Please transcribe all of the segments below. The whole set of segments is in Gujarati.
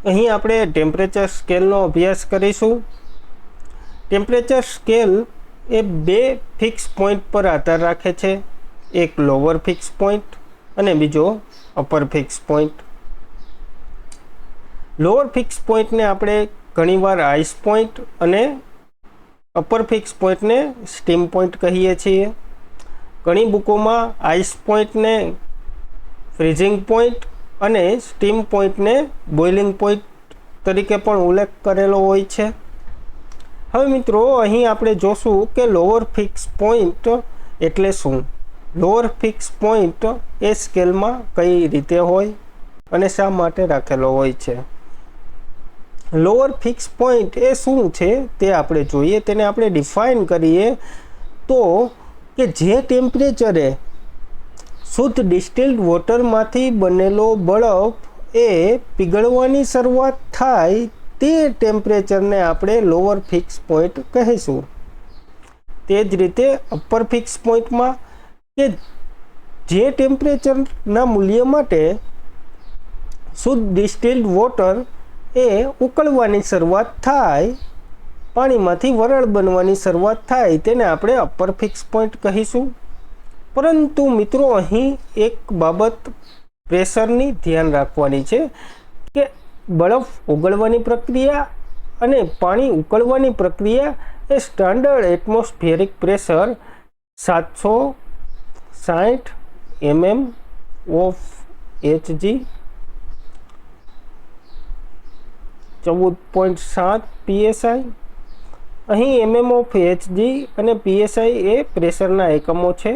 અહીં આપણે ટેમ્પરેચર સ્કેલનો અભ્યાસ કરીશું। ટેમ્પરેચર સ્કેલ એ બે ફિક્સ પોઈન્ટ પર આધાર રાખે છે, એક લોઅર ફિક્સ પોઈન્ટ અને બીજો upper fix point. Lower fix પોઈન્ટને આપણે ઘણીવાર આઈસ પોઈન્ટ અને અપર ફિક્સ પોઈન્ટને સ્ટીમ પોઈન્ટ કહીએ છીએ। ઘણી બુકોમાં આઈસ પોઈન્ટને ફ્રીઝિંગ પોઈન્ટ અને સ્ટીમ પોઈન્ટને બોઇલિંગ પોઈન્ટ તરીકે પણ ઉલ્લેખ કરેલો હોય છે। હવે મિત્રો, અહીં આપણે જોશું કે લોઅર ફિક્સ પોઈન્ટ એટલે શું। લોઅર ફિક્સ પોઈન્ટ એ સ્કેલમાં કઈ રીતે હોય અને શા માટે રાખેલો હોય છે। લોઅર ફિક્સ પોઈન્ટ એ શું છે તે આપણે જોઈએ। તેને આપણે ડિફાઇન કરીએ તો કે જે ટેમ્પરેચરે શુદ્ધ ડિસ્ટિલ્ડ વોટરમાંથી બનેલો બરફ એ પીગળવાની શરૂઆત થાય તે ટેમ્પરેચરને આપણે લોઅર ફિક્સ પોઈન્ટ કહીશું। તે જ રીતે અપર ફિક્સ પોઈન્ટમાં કે જે ટેમ્પરેચરના મૂલ્ય માટે શુદ્ધ ડિસ્ટિલ્ડ વોટર એ ઉકળવાની શરૂઆત થાય, પાણીમાંથી વરાળ બનવાની શરૂઆત થાય, તેને આપણે અપર ફિક્સ પોઈન્ટ કહીશું। પરંતુ મિત્રો, અહીં એક બાબત પ્રેશરની ધ્યાન રાખવાની છે કે બરફ ઓગળવાની પ્રક્રિયા અને પાણી ઉકળવાની પ્રક્રિયા એ standard atmospheric pressure 760 mm of Hg 14.7 psi। અહીં mm ઓફ Hg અને psi એ પ્રેશરના એકમો છે।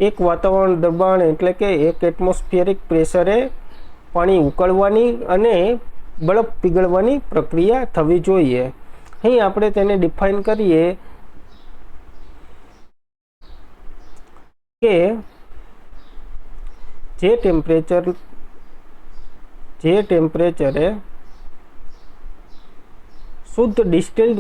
એક વાતાવરણ દબાણ એટલે કે એક એટમોસ્ફિયરિક પ્રેશરે પાણી ઉકળવાની અને બરફ પીગળવાની પ્રક્રિયા થવી જોઈએ। અહીં આપણે તેને ડિફાઇન કરીએ કે જે ટેમ્પરેચરે શુદ્ધ ડિસ્ટિલ્ડ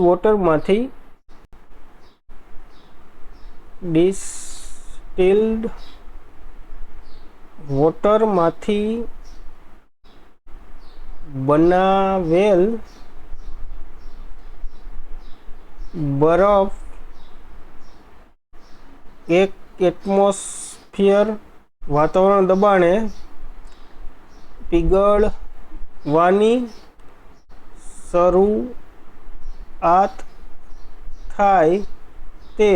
વોટરમાંથી બનાવેલ બરફ એક એટમોસ્ફિયર વાતાવરણ દબાણે પીગળવાની શરૂઆત થાય તે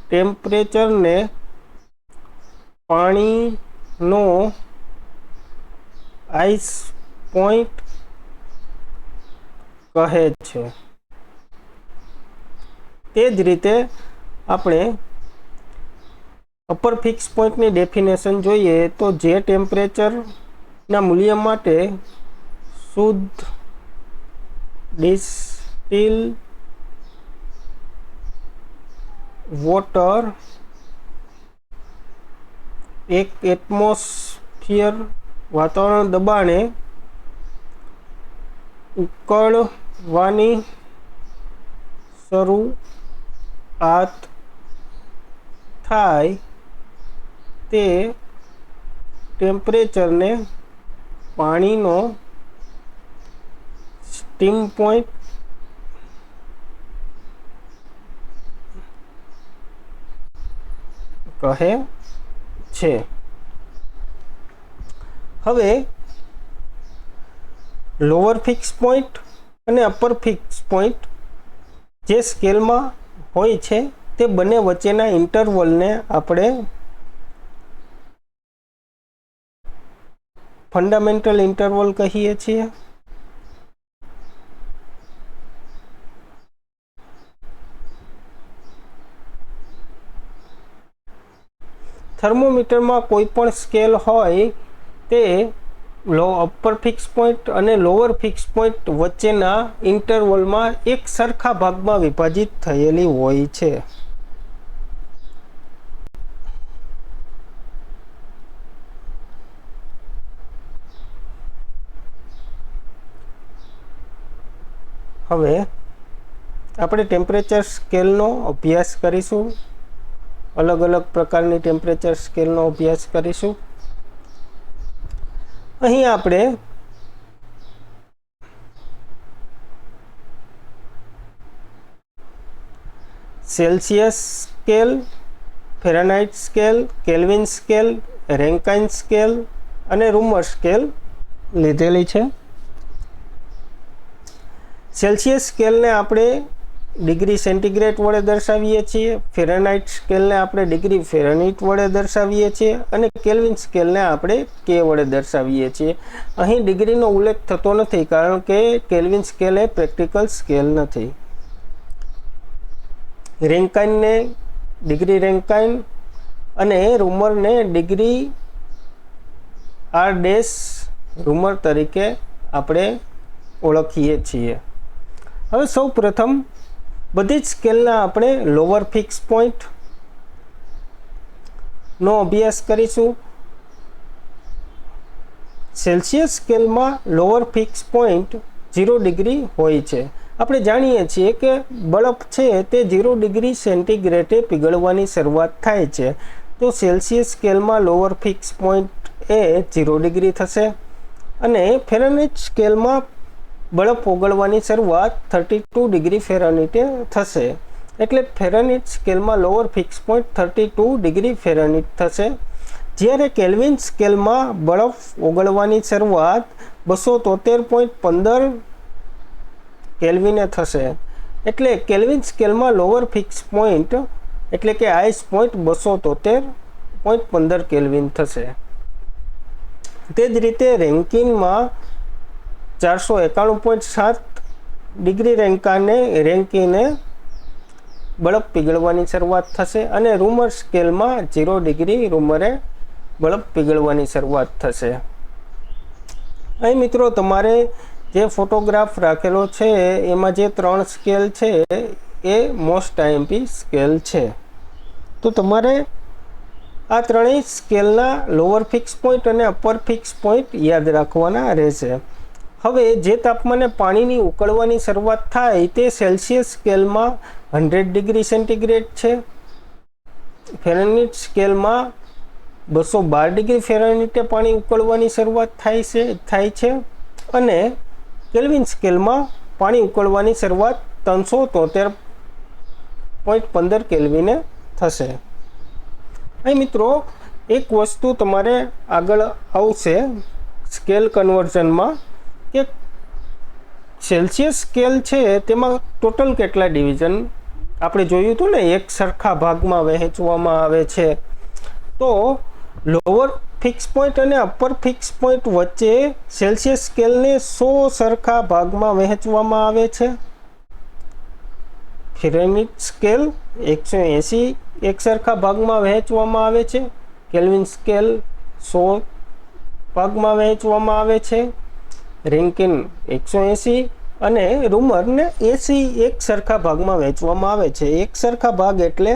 ટેમ્પરેચરને પાણીનો આઈસ પોઈન્ટ કહે છે। તે જ રીતે આપણે અપર ફિક્સ પોઈન્ટની ડેફિનેશન જોઈએ તો જે ટેમ્પરેચરના મૂલ્ય માટે શુદ્ધ ડિસ્ટિલ્ડ વોટર એક એટમોસ્ફિયર વાતાવરણ દબાણે ઉકળવાની શરૂઆત થાય તે ટેમ્પરેચરને પાણીનો સ્ટીમ પોઈન્ટ કહે છે। હવે લોઅર ફિક્સ પોઈન્ટ અને અપર ફિક્સ પોઈન્ટ જે સ્કેલમાં હોય છે તે બંને વચ્ચેના ઇન્ટરવલને આપણે ફંડામેન્ટલ ઇન્ટરવલ કહીએ છીએ। થર્મોમીટરમાં કોઈ પણ સ્કેલ હોય તે અપર ફિક્સ પોઈન્ટ અને લોઅર ફિક્સ પોઈન્ટ વચ્ચેના ઇન્ટરવલમાં એક સરખા ભાગમાં વિભાજિત થયેલી હોય છે। હવે આપણે ટેમ્પરેચર સ્કેલનો અભ્યાસ કરીશું। अलग अलग प्रकार की टेम्परेचर स्केल नो अभ्यास करीशुं। અહીં આપણે Celsius scale, Fahrenheit scale, Kelvin scale, Rankine scale અને રૂમર સ્કેલ લીધેલી છે. સેલ્સિયસ સ્કેલને આપણે ડિગ્રી સેન્ટીગ્રેડ વડે દર્શાવીએ છીએ, ફેરનહાઇટ સ્કેલને આપણે ડિગ્રી ફેરનહીટ વડે દર્શાવીએ છીએ અને કેલ્વિન સ્કેલને આપણે કે વડે દર્શાવીએ છીએ. અહીં ડિગ્રીનો ઉલ્લેખ થતો નથી કારણ કે કેલ્વિન સ્કેલ એ પ્રેક્ટિકલ સ્કેલ નથી. રેન્કાઇનને ડિગ્રી રેન્કાઇન અને રૂમરને ડિગ્રી આર ડેશ રૂમર તરીકે આપણે ઓળખીએ છીએ. હવે સૌ પ્રથમ બધી જ સ્કેલના આપણે લોઅર ફિક્સ પોઈન્ટનો અભ્યાસ કરીશું. સેલ્સિયસ સ્કેલમાં લોઅર ફિક્સ પોઈન્ટ 0 ડિગ્રી હોય છે. આપણે જાણીએ છીએ કે બરફ છે તે 0 ડિગ્રી સેન્ટીગ્રેડે પીગળવાની શરૂઆત થાય છે. તો સેલ્સિયસ સ્કેલમાં લોઅર ફિક્સ પોઈન્ટ એ 0 ડિગ્રી થશે અને ફેરનહીટ સ્કેલમાં બરફ ઓગળવાની શરૂઆત 32 ડિગ્રી ફેરનહીટે થશે. એટલે ફેરનહીટ સ્કેલમાં lower fix point 32 degree Fahrenheit થશે. જ્યારે કેલ્વિન સ્કેલમાં બરફ ઓગળવાની શરૂઆત 273.15 કેલ્વિને થશે. એટલે કેલ્વિન સ્કેલમાં લોઅર ફિક્સ પોઈન્ટ એટલે કે આઈસ પોઈન્ટ 273.15 કેલ્વિન થશે. તે જ રીતે રેન્કિનમાં 491.7 ડિગ્રી રેન્કિને બરફ પીગળવાની શરૂઆત થશે અને રૂમર સ્કેલમાં 0 ડિગ્રી રૂમરે બરફ પીગળવાની શરૂઆત થશે. અહીં મિત્રો તમારે જે ફોટોગ્રાફ રાખેલો છે એમાં જે 3 સ્કેલ છે એ મોસ્ટ આઈએમપી સ્કેલ છે. તો તમારે આ ત્રણેય સ્કેલના લોઅર ફિક્સ પોઈન્ટ અને અપર ફિક્સ પોઈન્ટ યાદ રાખવાના રહેશે. હવે જે તાપમાને પાણીની ઉકળવાની શરૂઆત થાય તે સેલ્સિયસ સ્કેલમાં 100 ડિગ્રી સેન્ટીગ્રેડ છે, ફેરનહીટ સ્કેલમાં 212 ડિગ્રી ફેરનહીટે પાણી ઉકળવાની શરૂઆત થાય છે અને કેલ્વિન સ્કેલમાં પાણી ઉકળવાની શરૂઆત 373.15 કેલ્વિને થશે. અહીં મિત્રો એક વસ્તુ તમારે આગળ આવશે સ્કેલ કન્વર્ઝનમાં કે સેલ્સિયસ સ્કેલ છે તેમાં ટોટલ કેટલા ડિવિઝન આપણે જોયું હતું ને, એક સરખા ભાગમાં વહેંચવામાં આવે છે. તો લોઅર ફિક્સ પોઈન્ટ અને અપર ફિક્સ પોઈન્ટ વચ્ચે સેલ્સિયસ સ્કેલને 100 સરખા ભાગમાં વહેંચવામાં આવે છે. ફેરનહીટ સ્કેલ 180 એક સરખા ભાગમાં વહેંચવામાં આવે છે. કેલ્વિન સ્કેલ 100 ભાગમાં વહેંચવામાં આવે છે. રેન્કિન 180 અને રૂમરને 80 એક સરખા ભાગમાં વહેંચવામાં આવે છે. એક સરખા ભાગ એટલે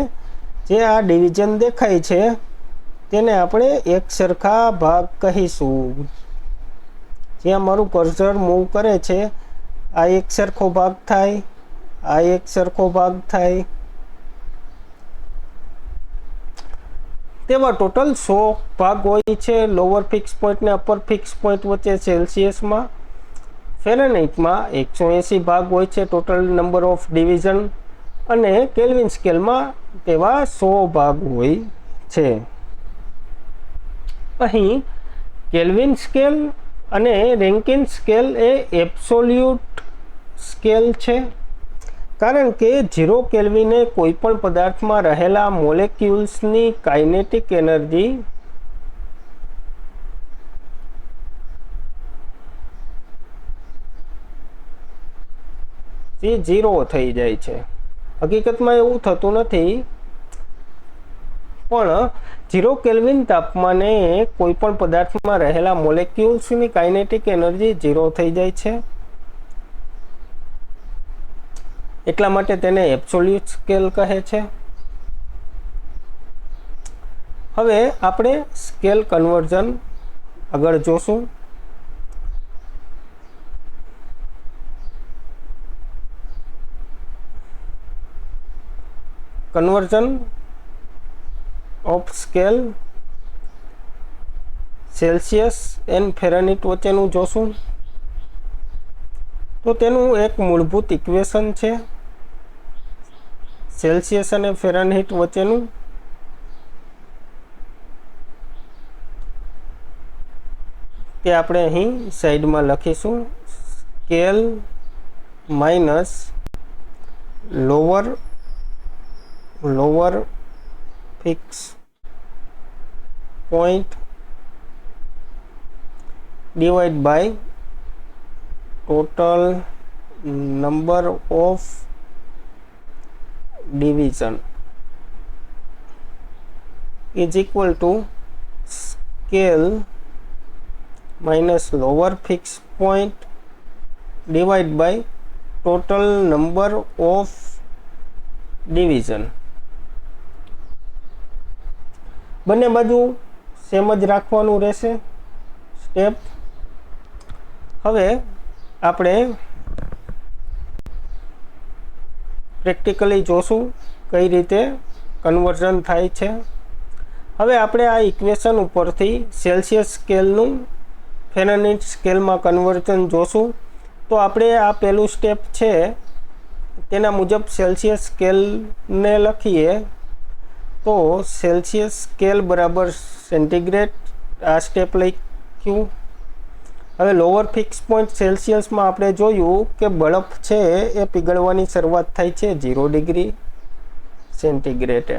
જે આ ડિવિઝન દેખાય છે તેને આપણે એક સરખા ભાગ કહીશું. જ્યાં મારું કર્સર મૂવ કરે છે આ એક સરખો ભાગ થાય, આ એક સરખો ભાગ થાય. તેવા ટોટલ 100 ભાગ હોય છે લોઅર ફિક્સ પોઈન્ટ ને અપર ફિક્સ પોઈન્ટ વચ્ચે સેલ્સિયસમાં. ફેરનહીટમાં 180 ભાગ હોય છે ટોટલ નંબર ઓફ ડિવિઝન અને કેલ્વિન સ્કેલમાં તેવા 100 ભાગ હોય છે. અહીં કેલ્વિન સ્કેલ અને રેન્કિન સ્કેલ એ એબ્સોલ્યુટ સ્કેલ છે કારણ કે 0 કેલ્વિને કોઈપણ પદાર્થમાં રહેલા મોલેક્યુલ્સની કાઇનેટિક એનર્જી જે 0 થઈ જાય છે. હકીકતમાં એવું થતું નથી પણ 0 કેલ્વિન તાપમાને કોઈપણ પદાર્થમાં રહેલા મોલેક્યુલ્સની કાઇનેટિક એનર્જી 0 થઈ જાય છે. એટલા માટે તેને એબ્સોલ્યુટ સ્કેલ કહે છે. હવે આપણે સ્કેલ કન્વર્ઝન આગળ જોશું. Conversion of scale Celsius and Fahrenheit વચ્ચેનું જોશું તો તેનું એક મૂળભૂત ઇક્વેશન છે સેલ્સિયસ અને ફેરનહીટ વચ્ચેનું. તે આપણે અહીં સાઈડમાં લખીશું. Scale minus lower fix point divide by total number of division is equal to scale minus lower fixed point divided by total number of division. બંને બાજુ સેમ જ રાખવાનું રહેશે સ્ટેપ. હવે આપણે પ્રેક્ટિકલી જોશું કઈ રીતે કન્વર્ઝન થાય છે. હવે આપણે આ ઇક્વેશન ઉપરથી સેલ્સિયસ સ્કેલનું ફેરનહીટ સ્કેલમાં કન્વર્ઝન જોશું. તો આપણે આ પહેલું સ્ટેપ છે તેના મુજબ સેલ્સિયસ સ્કેલને લખીએ તો સેલ્સિયસ સ્કેલ બરાબર સેન્ટીગ્રેડ આ સ્ટેપ લખ્યું. હવે લોઅર ફિક્સ પોઈન્ટ સેલ્સિયસમાં આપણે જોયું કે બરફ છે એ પીગળવાની શરૂઆત થાય છે 0 ડિગ્રી સેન્ટીગ્રેડે.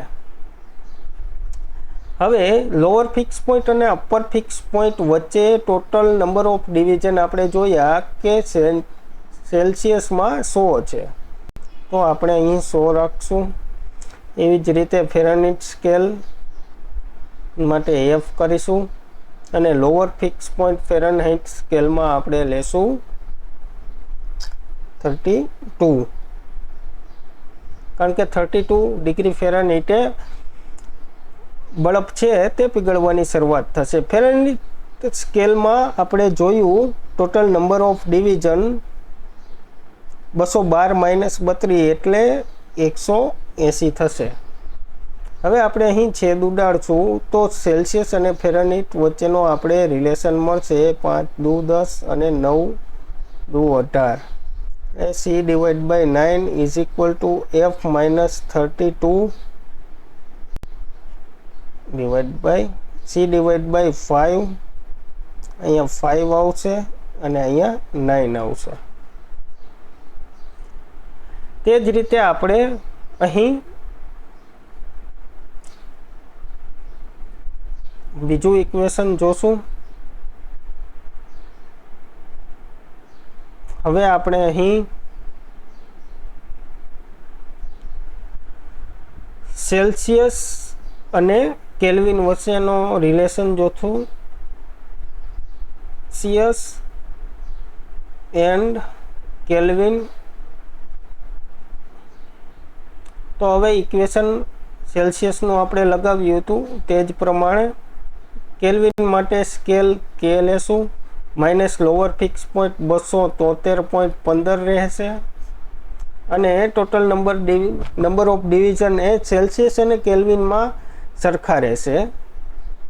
હવે લોઅર ફિક્સ પોઈન્ટ અને અપર ફિક્સ પોઈન્ટ વચ્ચે ટોટલ નંબર ઓફ ડિવિઝન આપણે જોયા કે સેલ્સિયસમાં 100 છે તો આપણે અહીં 100 રાખશું. એવી જ રીતે ફેરનહીટ સ્કેલ માટે F કરીશું અને લોઅર ફિક્સ પોઈન્ટ ફેરનહીટ સ્કેલમાં આપણે લેશું 32 કારણ કે 32 ડિગ્રી ફેરનહીટે બરફ છે તે પીગળવાની શરૂઆત થશે. ફેરનહીટ સ્કેલમાં આપણે જોયું ટોટલ નંબર ઓફ ડિવિઝન 212 - 32 એટલે 180 થશે. હવે આપણે અહીં છેદ ઉડાડશું તો સેલ્સિયસ અને ફેરનહીટ વચ્ચેનો આપણે રિલેશન મળશે 5 × 2 = 10 અને 9 × 2 = 18. C / 9 is equal to F - 32 / C / 5. અહીંયા 5 આવશે અને અહીંયા 9 આવશે. તે જ રીતે આપણે અહીં બીજું ઇક્વેશન જોશું. હવે આપણે અહીં સેલ્સિયસ અને કેલ્વિન વચ્ચેનો રિલેશન જોશું. Celsius and kelvin. તો હવે ઇક્વેશન સેલ્સિયસનું આપણે લગાવ્યું હતું તે જ પ્રમાણે કેલ્વિન માટે સ્કેલ કે લેશું માઇનસ લોઅર ફિક્સ પોઈન્ટ 273.15 રહેશે અને total number of division A Celsius અને કેલ્વિનમાં સરખા રહેશે.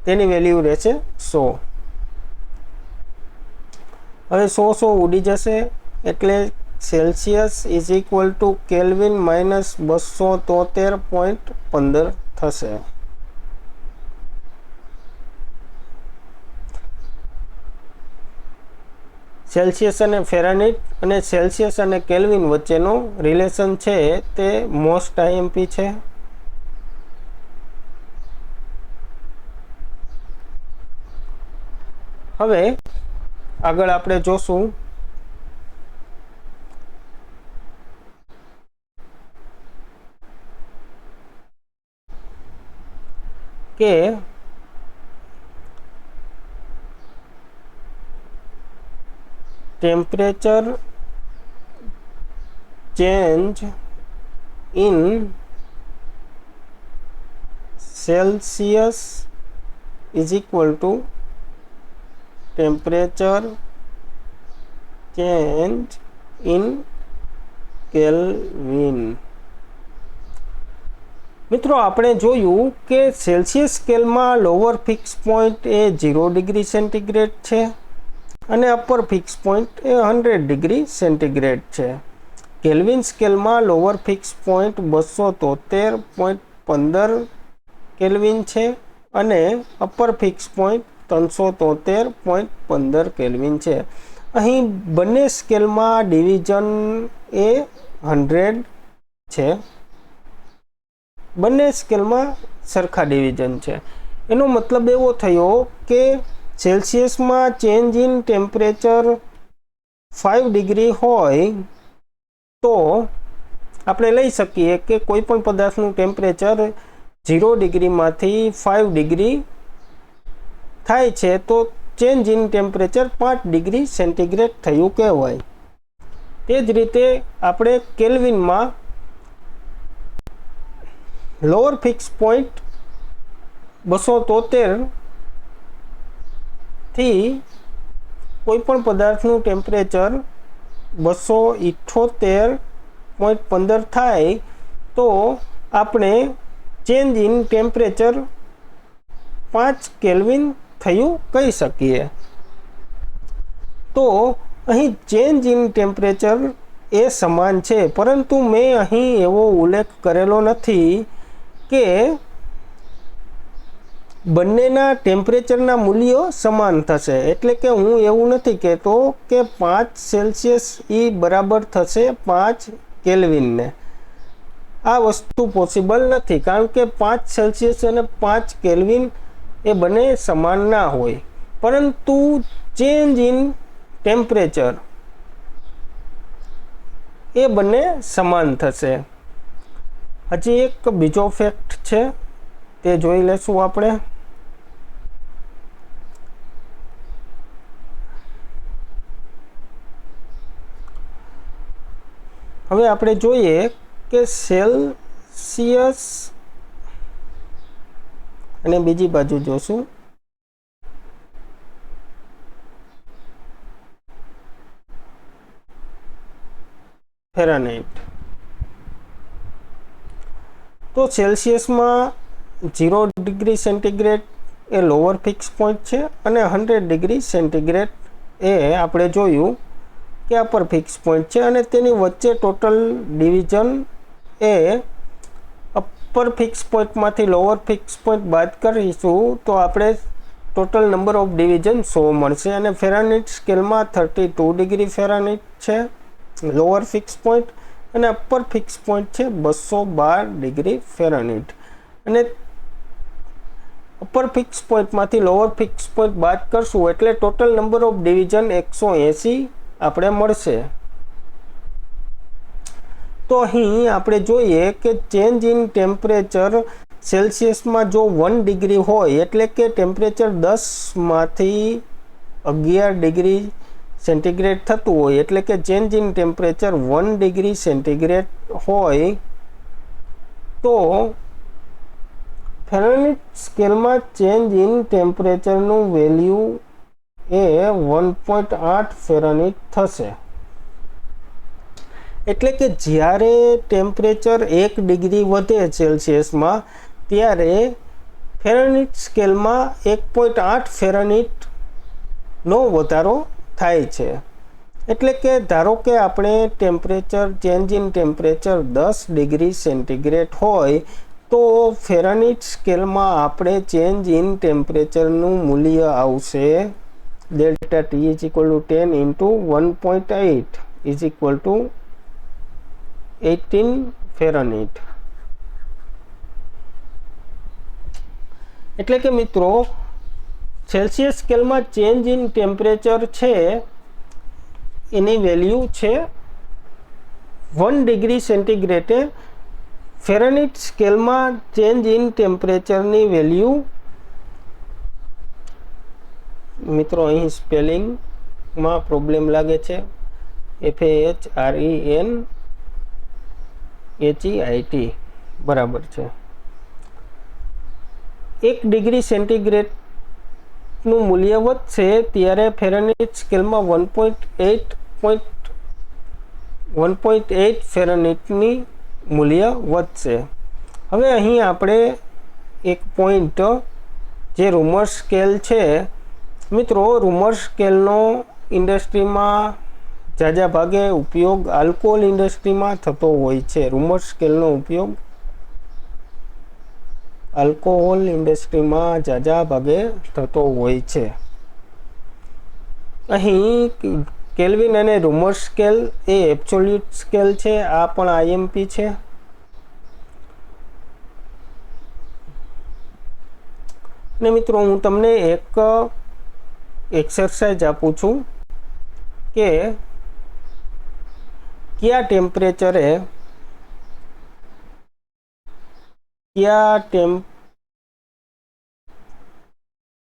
તેની વેલ્યુ રહેશે 100. હવે 100 ઉડી જશે એટલે Celsius is equal to kelvin minus 273.15 થશે. સેલ્સિયસ અને ફેરનહીટ અને સેલ્સિયસ અને કેલ્વિન વચ્ચેનો રિલેશન છે તે મોસ્ટ IMP છે. હવે આગળ આપણે જોશું કે temperature change in Celsius is equal to temperature change in Kelvin. મિત્રો આપણે જોયું કે સેલ્સિયસ સ્કેલમાં લોઅર ફિક્સ પોઈન્ટ એ 0 ડિગ્રી સેન્ટીગ્રેડ છે અને અપર ફિક્સ પોઈન્ટ એ 100 ડિગ્રી સેન્ટીગ્રેડ છે. કેલ્વિન સ્કેલમાં લોઅર ફિક્સ પોઈન્ટ 273.15 કેલ્વિન છે અને અપર ફિક્સ પોઈન્ટ 373.15 કેલ્વિન છે. અહીં બંને સ્કેલમાં ડિવિઝન એ 100 છે. બંને સ્કેલમાં સરખા ડિવિઝન છે. એનો મતલબ એવો થયો કે સેલ્સિયસમાં ચેન્જ ઇન ટેમ્પરેચર 5 ડિગ્રી હોય તો આપણે લઈ શકીએ કે કોઈ પણ પદાર્થનું ટેમ્પરેચર 0 ડિગ્રીમાંથી 5 ડિગ્રી થાય છે તો change in temperature 5 degree centigrade થયું કહેવાય. તે જ રીતે આપણે કેલ્વિનમાં લોઅર ફિક્સ પોઈન્ટ 273 થી કોઈ પણ પદાર્થનું ટેમ્પરેચર 278.15 થાય તો આપણે ચેન્જ ઇન ટેમ્પરેચર 5 કેલ્વિન થયું કહી શકીએ. તો અહીં ચેન્જ ઇન ટેમ્પરેચર એ સમાન છે, પરંતુ મેં અહીં એવો ઉલ્લેખ કરેલો નથી કે બંનેના ટેમ્પરેચરના મૂલ્યો સમાન થશે. એટલે કે હું એવું નથી કહેતો કે 5 સેલ્સિયસ એ બરાબર થશે 5 કેલ્વિનને. આ વસ્તુ પોસિબલ નથી, કારણ કે 5 સેલ્સિયસ અને 5 કેલ્વિન એ બંને સમાન ના હોય, પરંતુ ચેન્જ ઇન ટેમ્પરેચર એ બંને સમાન થશે. હજી એક બીજો ફેક્ટ છે, તે જોઈ લેશું આપણે. હવે આપણે જોઈએ કે સેલ્સિયસ અને બીજી બાજુ જોશું ફેરાનહાઇટ. તો સેલ્સિયસમાં 0 ડિગ્રી સેન્ટીગ્રેડ એ લોઅર ફિક્સ પોઈન્ટ છે અને 100 ડિગ્રી સેન્ટીગ્રેડ એ આપણે જોયું કે અપર ફિક્સ પોઈન્ટ છે, અને તેની વચ્ચે ટોટલ ડિવિઝન એ અપર ફિક્સ પોઈન્ટમાંથી લોઅર ફિક્સ પોઈન્ટ બાદ કરીશું તો આપણે ટોટલ નંબર ઓફ ડિવિઝન 100 મળશે. અને ફેરાનહાઇટ સ્કેલમાં 32 ડિગ્રી ફેરાનહાઇટ છે લોઅર ફિક્સ પોઈન્ટ અને અપર ફિક્સ પોઈન્ટ છે 212 ડિગ્રી ફેરાનહાઇટ. અને અપર ફિક્સ પોઈન્ટમાંથી લોઅર ફિક્સ પોઈન્ટ બાદ કરશું એટલે ટોટલ નંબર ઓફ ડિવિઝન 180 આપણે મળશે. તો અહીં આપણે જોઈએ કે ચેન્જ ઇન ટેમ્પરેચર સેલ્સિયસમાં જો 1 ડિગ્રી હોય એટલે કે ટેમ્પરેચર 10માંથી 11 ડિગ્રી સેન્ટીગ્રેડ થતું હોય, એટલે કે change in temperature 1 degree centigrade હોય તો ફેરાનહાઇટ સ્કેલમાં ચેન્જ ઇન ટેમ્પરેચરનું વેલ્યુ એ 1.8 ફેરાનહાઇટ થશે. એટલે કે જ્યારે ટેમ્પરેચર 1 ડિગ્રી વધે સેલ્સિયસમાં ત્યારે ફેરાનહાઇટ સ્કેલમાં 1.8 ફેરાનહાઇટનો વધારો થાય છે. એટલે કે ધારો કે આપણે temperature change in temperature 10 degree centigrade હોય તો ફેરાનહાઇટ સ્કેલમાં આપણે ચેન્જ ઇન ટેમ્પરેચરનું મૂલ્ય આવશે ડેલ્ટા T = 10 × 1.8 = 18 ફેરાનહાઇટ. એટલે કે મિત્રો સેલ્સિયસ સ્કેલમાં ચેન્જ ઇન ટેમ્પરેચર છે એની વેલ્યુ છે 1 ડિગ્રી સેન્ટીગ્રેડે. ફેરાનહાઇટ સ્કેલમાં ચેન્જ ઇન ટેમ્પરેચરની વેલ્યુ, મિત્રો અહીં સ્પેલિંગમાં પ્રોબ્લેમ લાગે છે, FAHRENHEIT બરાબર છે. 1 ડિગ્રી સેન્ટીગ્રેડનું મૂલ્ય વધશે ત્યારે ફેરાનહાઇટ સ્કેલમાં 1.8 ફેરાનહાઇટની મૂલ્ય વધશે. હવે અહીં આપણે એક પોઈન્ટ જે રૂમર સ્કેલ છે મિત્રો, રૂમર સ્કેલનો ઇન્ડસ્ટ્રીમાં ઝાઝા ભાગે ઉપયોગ આલ્કોહોલ ઇન્ડસ્ટ્રીમાં થતો હોય છે. રૂમર સ્કેલનો ઉપયોગ આલ્કોહોલ ઇન્ડસ્ટ્રીમાં ઝાઝા ભાગે થતો હોય છે. અહીં કેલ્વિન અને રૂમર સ્કેલ એ એબ્સોલ્યુટ સ્કેલ છે. આ પણ આઈએમપી છે. ને મિત્રો હું તમને એક એક્સરસાઇઝ આપું છું કે કયા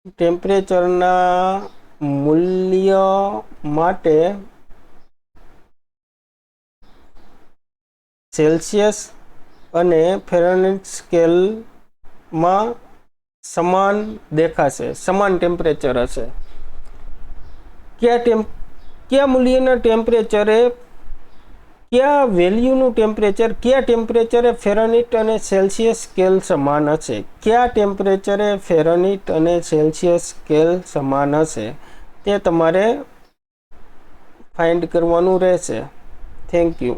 ટેમ્પરેચરના મૂલ્ય માટે સેલ્સિયસ અને ફેરનહીટ સ્કેલમાં સમાન દેખાશે, સમાન ટેમ્પરેચર હશે. કયા મૂલ્યના ટેમ્પરેચરે, કયા વેલ્યુનું ટેમ્પરેચર, કયા ટેમ્પરેચરે ફેરનહીટ અને સેલ્સિયસ સ્કેલ સમાન હશે, કયા ટેમ્પરેચરે ફેરનહીટ અને સેલ્સિયસ સ્કેલ સમાન હશે તે તમારે ફાઇન્ડ કરવાનું રહેશે. Thank you.